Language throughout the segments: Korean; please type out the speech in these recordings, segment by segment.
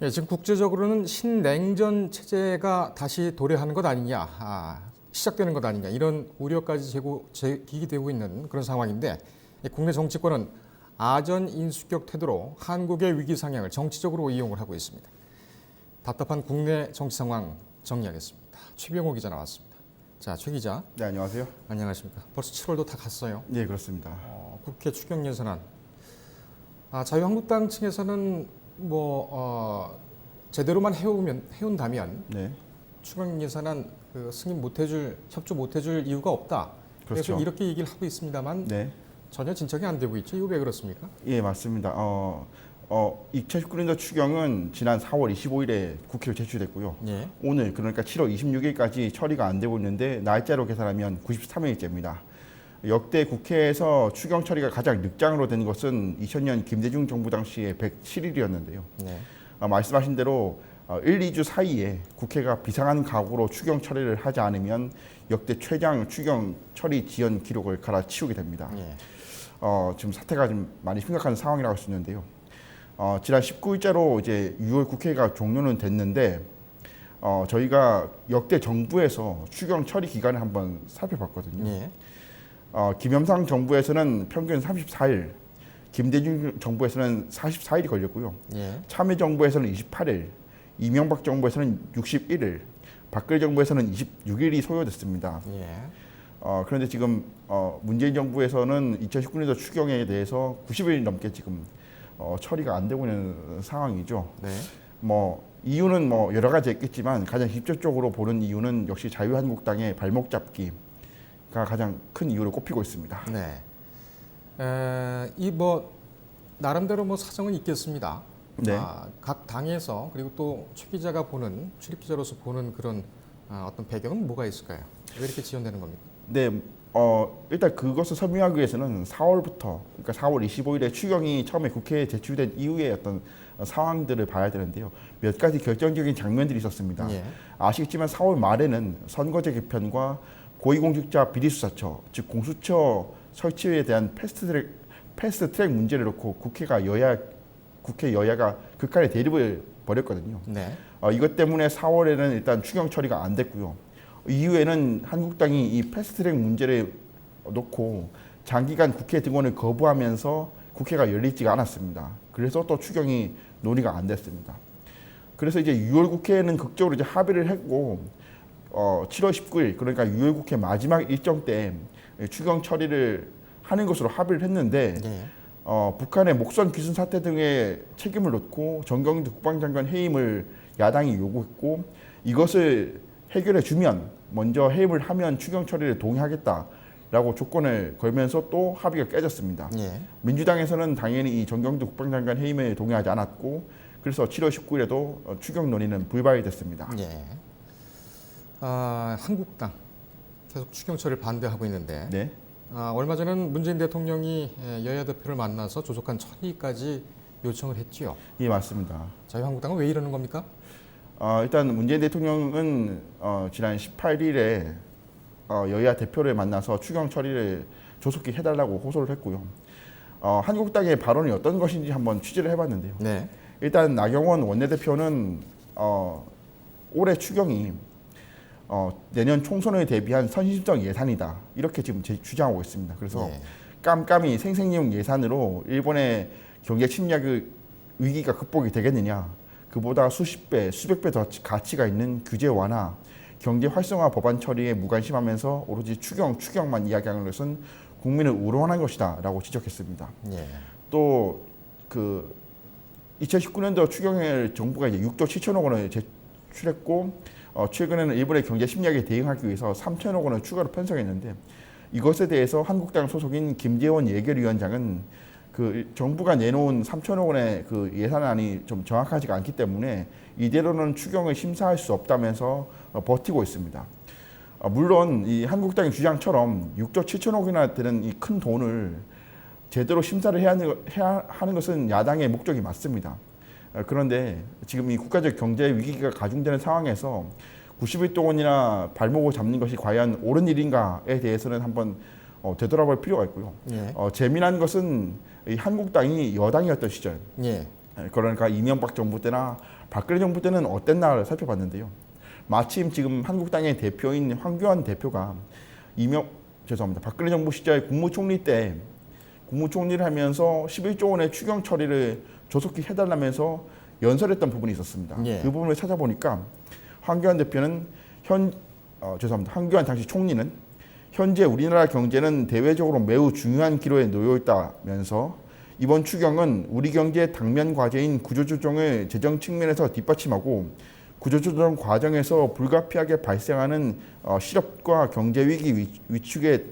예, 지금 국제적으로는 신냉전 체제가 다시 도래하는 것 아니냐, 시작되는 것 아니냐 이런 우려까지 제기되고 있는 그런 상황인데 국내 정치권은 아전 인수격 태도로 한국의 위기 상황을 정치적으로 이용을 하고 있습니다. 답답한 국내 정치 상황 정리하겠습니다. 최병호 기자 나왔습니다. 자, 최 기자. 네, 안녕하세요. 안녕하십니까. 벌써 7월도 다 갔어요. 네, 그렇습니다. 국회 추경 예산안. 자유한국당 측에서는 제대로만 해온다면 네, 추경 예산안 승인 못해줄, 협조 못해줄 이유가 없다. 그래서 그렇죠. 이렇게 얘기를 하고 있습니다만 네, 전혀 진척이 안 되고 있죠. 이거 왜 그렇습니까? 예, 맞습니다. 2019년도 추경은 지난 4월 25일에 국회로 제출됐고요. 예. 오늘 그러니까 7월 26일까지 처리가 안 되고 있는데 날짜로 계산하면 93일째입니다. 역대 국회에서 추경 처리가 가장 늦장으로 된 것은 2000년 김대중 정부 당시에 107일이었는데요. 네. 말씀하신 대로 1, 2주 사이에 국회가 비상한 각오로 추경 처리를 하지 않으면 역대 최장 추경 처리 지연 기록을 갈아치우게 됩니다. 예. 지금 사태가 좀 많이 심각한 상황이라고 할 수 있는데요. 지난 19일자로 이제 6월 국회가 종료는 됐는데 저희가 역대 정부에서 추경 처리 기간을 한번 살펴봤거든요. 예. 김영삼 정부에서는 평균 34일, 김대중 정부에서는 44일이 걸렸고요. 예. 참여정부에서는 28일, 이명박 정부에서는 61일, 박근혜 정부에서는 26일이 소요됐습니다. 예. 그런데 지금 문재인 정부에서는 2019년도 추경에 대해서 90일 넘게 지금 처리가 안 되고 있는 상황이죠. 네. 이유는 여러 가지 있겠지만 가장 직접적으로 보는 이유는 역시 자유한국당의 발목 잡기가 가장 큰 이유로 꼽히고 있습니다. 네. 나름대로 사정은 있겠습니다. 네. 각 당에서 그리고 또 최 기자가 보는 출입 기자로서 보는 그런 어떤 배경은 뭐가 있을까요? 왜 이렇게 지연되는 겁니까? 네, 일단 그것을 설명하기 위해서는 4월부터, 그러니까 4월 25일에 추경이 처음에 국회에 제출된 이후의 어떤 상황들을 봐야 되는데요. 몇 가지 결정적인 장면들이 있었습니다. 예. 아시겠지만 4월 말에는 선거제 개편과 고위공직자 비리수사처, 즉 공수처 설치에 대한 패스트트랙 문제를 놓고 국회 여야가 극한의 대립을 벌였거든요. 네. 이것 때문에 4월에는 일단 추경 처리가 안 됐고요. 이후에는 한국당이 이 패스트트랙 문제를 놓고 장기간 국회 등원을 거부하면서 국회가 열리지가 않았습니다. 그래서 또 추경이 논의가 안 됐습니다. 그래서 이제 6월 국회에는 극적으로 이제 합의를 했고 7월 19일 그러니까 6월 국회 마지막 일정 때 추경 처리를 하는 것으로 합의를 했는데 예. 북한의 목선 귀순 사태 등의 책임을 놓고 정경두 국방장관 해임을 야당이 요구했고 이것을 해결해 주면 먼저 해임을 하면 추경 처리를 동의하겠다라고 조건을 걸면서 또 합의가 깨졌습니다. 예. 민주당에서는 당연히 이 정경두 국방장관 해임에 동의하지 않았고 그래서 7월 19일에도 추경 논의는 불발이 됐습니다. 예. 한국당 계속 추경 처리를 반대하고 있는데 네. 얼마 전에는 문재인 대통령이 여야 대표를 만나서 조속한 처리까지 요청을 했지요. 예, 맞습니다. 자유한국당은 왜 이러는 겁니까? 일단 문재인 대통령은 지난 18일에 여야 대표를 만나서 추경 처리를 조속히 해달라고 호소를 했고요. 한국당의 발언이 어떤 것인지 한번 취재를 해봤는데요. 네. 일단 나경원 원내대표는 올해 추경이 내년 총선에 대비한 선심성 예산이다 이렇게 지금 주장하고 있습니다. 그래서 예. 깜깜이 생생용 예산으로 일본의 경제 침략의 위기가 극복이 되겠느냐? 그보다 수십 배, 수백 배 더 가치가 있는 규제 완화, 경제 활성화 법안 처리에 무관심하면서 오로지 추경만 이야기하는 것은 국민을 우롱하는 것이다라고 지적했습니다. 예. 또 2019년도 추경을 정부가 이제 6조 7천억 원을 제출했고 최근에는 일본의 경제 침략에 대응하기 위해서 3천억 원을 추가로 편성했는데 이것에 대해서 한국당 소속인 김재원 예결위원장은 그 정부가 내놓은 3천억 원의 그 예산안이 좀 정확하지가 않기 때문에 이대로는 추경을 심사할 수 없다면서 버티고 있습니다. 물론 이 한국당의 주장처럼 6조 7천억이나 되는 이 큰 돈을 제대로 심사를 해야 하는 것은 야당의 목적이 맞습니다. 그런데 지금 이 국가적 경제 위기가 가중되는 상황에서 90일 동안이나 발목을 잡는 것이 과연 옳은 일인가에 대해서는 한번 되돌아볼 필요가 있고요. 예. 재미난 것은 이 한국당이 여당이었던 시절, 예. 그러니까 이명박 정부 때나 박근혜 정부 때는 어땠나를 살펴봤는데요. 마침 지금 한국당의 대표인 황교안 대표가 박근혜 정부 시절 국무총리 때 국무총리를 하면서 11조 원의 추경 처리를 조속히 해달라면서 연설했던 부분이 있었습니다. 예. 그 부분을 찾아보니까 황교안 대표는 황교안 당시 총리는 현재 우리나라 경제는 대외적으로 매우 중요한 기로에 놓여 있다면서 이번 추경은 우리 경제의 당면 과제인 구조조정을 재정 측면에서 뒷받침하고 구조조정 과정에서 불가피하게 발생하는 실업과 경제 위기 위축에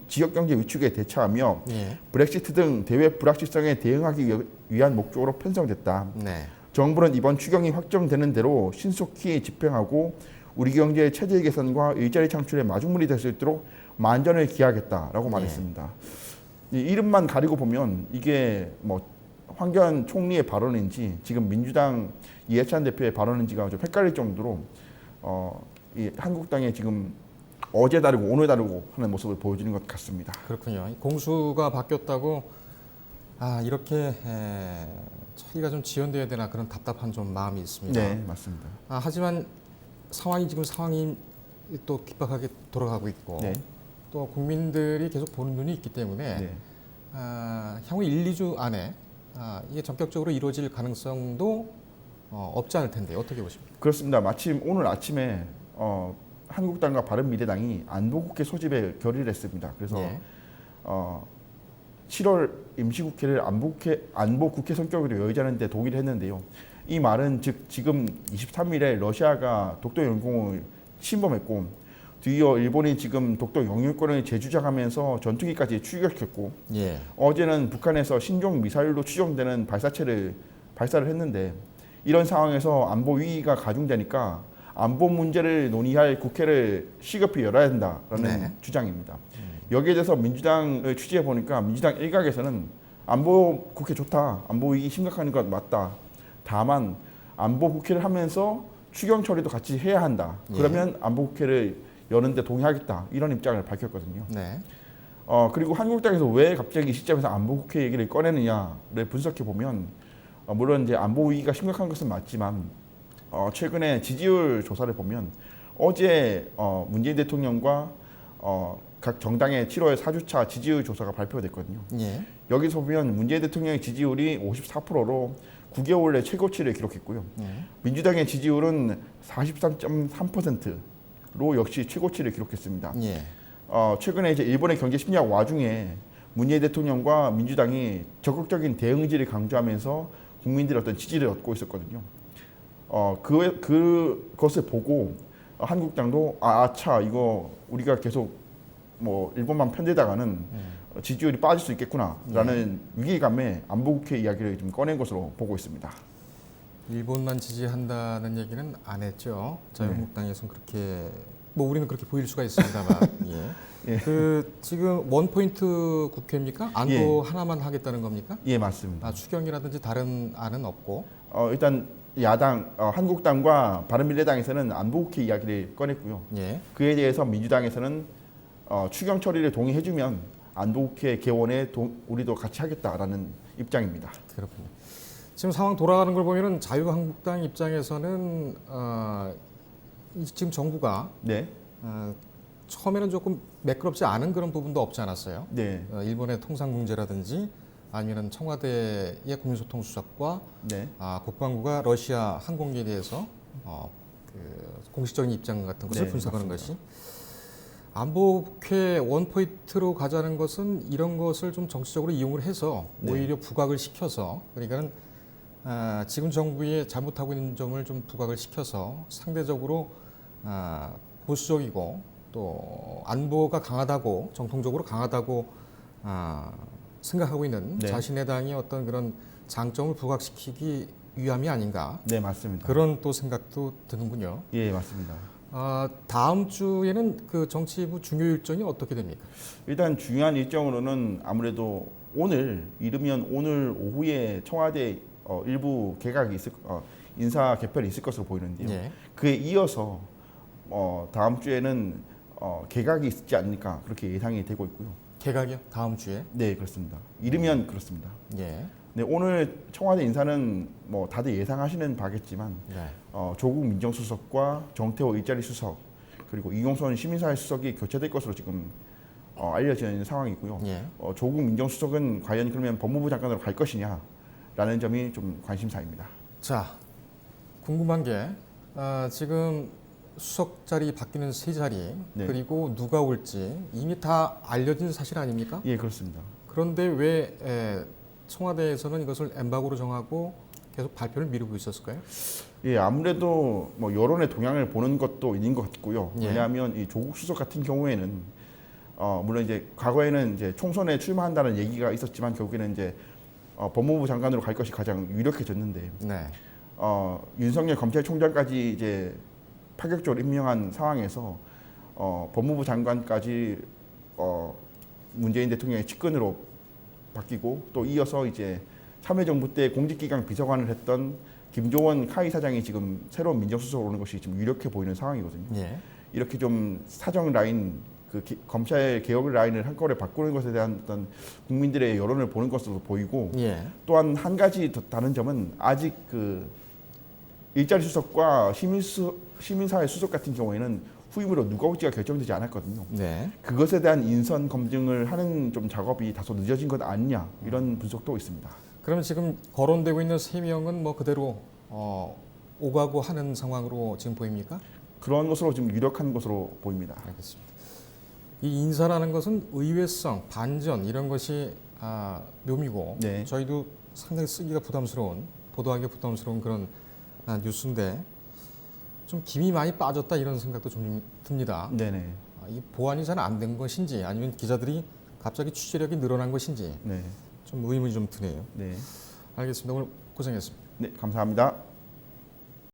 지역 경제 위축에 대처하며 예. 브렉시트 등 대외 불확실성에 대응하기 위한 목적으로 편성됐다. 네. 정부는 이번 추경이 확정되는 대로 신속히 집행하고 우리 경제의 체질 개선과 일자리 창출에 마중물이 될 수 있도록 만전을 기하겠다라고 말했습니다. 이 이름만 가리고 보면 이게 뭐 황교안 총리의 발언인지 지금 민주당 이해찬 대표의 발언인지가 좀 헷갈릴 정도로 이 한국당의 지금 어제 다르고 오늘 다르고 하는 모습을 보여주는 것 같습니다. 그렇군요. 공수가 바뀌었다고 이렇게 처리가 좀 지연돼야 되나 그런 답답한 좀 마음이 있습니다. 네, 맞습니다. 하지만 상황이 또 긴박하게 돌아가고 있고 네. 또 국민들이 계속 보는 눈이 있기 때문에 네. 향후 1, 2주 안에 이게 전격적으로 이루어질 가능성도 없지 않을 텐데 어떻게 보십니까? 그렇습니다. 마침 오늘 아침에 한국당과 바른미래당이 안보국회 소집에 결의를 했습니다. 그래서 예. 7월 임시국회를 안보국회 성격으로 열자는 데 동의를 했는데요. 이 말은 즉 지금 23일에 러시아가 독도 영공을 침범했고 뒤이어 일본이 지금 독도 영유권을 재주장하면서 전투기까지 출격했고 예. 어제는 북한에서 신종 미사일로 추정되는 발사체를 발사를 했는데 이런 상황에서 안보 위기가 가중되니까 안보 문제를 논의할 국회를 시급히 열어야 된다라는 네. 주장입니다. 여기에 대해서 민주당을 취재해 보니까 민주당 일각에서는 안보 국회 좋다, 안보 위기 심각한 것 맞다. 다만 안보 국회를 하면서 추경 처리도 같이 해야 한다. 그러면 안보 국회를 여는데 동의하겠다 이런 입장을 밝혔거든요. 네. 그리고 한국당에서 왜 갑자기 이 시점에서 안보 국회 얘기를 꺼내느냐를 분석해 보면 물론 이제 안보 위기가 심각한 것은 맞지만 최근에 지지율 조사를 보면 어제 문재인 대통령과 각 정당의 7월 4주차 지지율 조사가 발표됐거든요. 예. 여기서 보면 문재인 대통령의 지지율이 54%로 9개월 내 최고치를 기록했고요. 민주당의 지지율은 43.3%로 역시 최고치를 기록했습니다. 예. 최근에 이제 일본의 경제 심리학 와중에 문재인 대통령과 민주당이 적극적인 대응지를 강조하면서 국민들의 어떤 지지를 얻고 있었거든요. 그것을 보고 한국당도 아차 이거 우리가 계속 뭐 일본만 편들다가는 지지율이 빠질 수 있겠구나라는 위기감에 안보국회 이야기를 좀 꺼낸 것으로 보고 있습니다. 일본만 지지한다는 얘기는 안 했죠. 자유한국당에서는 그렇게 뭐 우리는 그렇게 보일 수가 있습니다만. 예. 예. 그 지금 원포인트 국회입니까? 안보 예. 하나만 하겠다는 겁니까? 예, 맞습니다. 추경이라든지 다른 안은 없고. 일단 야당 한국당과 바른미래당에서는 안보국회 이야기를 꺼냈고요. 예. 그에 대해서 민주당에서는 추경 처리를 동의해주면 안보국회 개원에 우리도 같이 하겠다라는 입장입니다. 그렇군요. 지금 상황 돌아가는 걸 보면은 자유한국당 입장에서는 지금 정부가 네, 처음에는 조금 매끄럽지 않은 그런 부분도 없지 않았어요. 네, 일본의 통상 문제라든지 아니면 청와대의 국민소통수석과 네, 국방부가 러시아 항공기에 대해서 그 공식적인 입장 같은 것을 네, 분석하는 맞습니다. 것이 안보국회 원포인트로 가자는 것은 이런 것을 좀 정치적으로 이용을 해서 네. 오히려 부각을 시켜서 그러니까는 지금 정부의 잘못하고 있는 점을 좀 부각을 시켜서 상대적으로 보수적이고 또 안보가 강하다고 정통적으로 강하다고 생각하고 있는 네. 자신의 당의 어떤 그런 장점을 부각시키기 위함이 아닌가 네, 맞습니다. 그런 또 생각도 드는군요. 예, 맞습니다. 다음 주에는 그 정치부 중요 일정이 어떻게 됩니까? 일단 중요한 일정으로는 아무래도 이르면 오늘 오후에 청와대 일부 개각이 인사 개편이 있을 것으로 보이는데요. 예. 그에 이어서 다음 주에는 개각이 있지 않을까 그렇게 예상이 되고 있고요. 개각이요? 다음 주에? 네, 그렇습니다. 이르면 그렇습니다. 예. 네, 오늘 청와대 인사는 뭐 다들 예상하시는 바겠지만 네. 조국 민정수석과 정태호 일자리 수석 그리고 이용선 시민사회 수석이 교체될 것으로 지금 알려져 있는 상황이고요. 예. 조국 민정수석은 과연 그러면 법무부 장관으로 갈 것이냐라는 점이 좀 관심사입니다. 자, 궁금한 게 지금 수석 자리 바뀌는 세 자리 네. 그리고 누가 올지 이미 다 알려진 사실 아닙니까? 예, 그렇습니다. 그런데 왜 청와대에서는 이것을 엠바고로 정하고 계속 발표를 미루고 있었을까요? 예, 아무래도 뭐 여론의 동향을 보는 것도 있는 것 같고요. 예. 왜냐하면 이 조국 수석 같은 경우에는 물론 이제 과거에는 이제 총선에 출마한다는 얘기가 있었지만 결국에는 이제 법무부 장관으로 갈 것이 가장 유력해졌는데 네. 윤석열 검찰총장까지 이제 파격적으로 임명한 상황에서 법무부 장관까지 문재인 대통령의 측근으로 바뀌고 또 이어서 이제 참여정부 때 공직기강 비서관을 했던 김조원 카이 사장이 지금 새로운 민정수석으로 오는 것이 지금 유력해 보이는 상황이거든요. 예. 이렇게 좀 사정 라인, 검찰 개혁 라인을 한꺼번에 바꾸는 것에 대한 어떤 국민들의 여론을 보는 것으로 보이고 예. 또한 한 가지 더 다른 점은 아직 그 일자리 수석과 시민사회 수석 같은 경우에는 후임으로 누가 올지가 결정되지 않았거든요. 네. 그것에 대한 인선 검증을 하는 좀 작업이 다소 늦어진 것 아니냐 이런 분석도 있습니다. 그러면 지금 거론되고 있는 세 명은 뭐 그대로 오가고 하는 상황으로 지금 보입니까? 그런 것으로 지금 유력한 것으로 보입니다. 알겠습니다. 이 인사라는 것은 의외성, 반전 이런 것이 묘미고 네. 저희도 상당히 쓰기가 부담스러운, 보도하기가 부담스러운 그런 뉴스인데 좀 김이 많이 빠졌다 이런 생각도 좀 듭니다. 네네. 이 보완이 잘 안 된 것인지 아니면 기자들이 갑자기 취재력이 늘어난 것인지 네. 좀 의문이 좀 드네요. 네. 알겠습니다. 오늘 고생했습니다. 네. 감사합니다.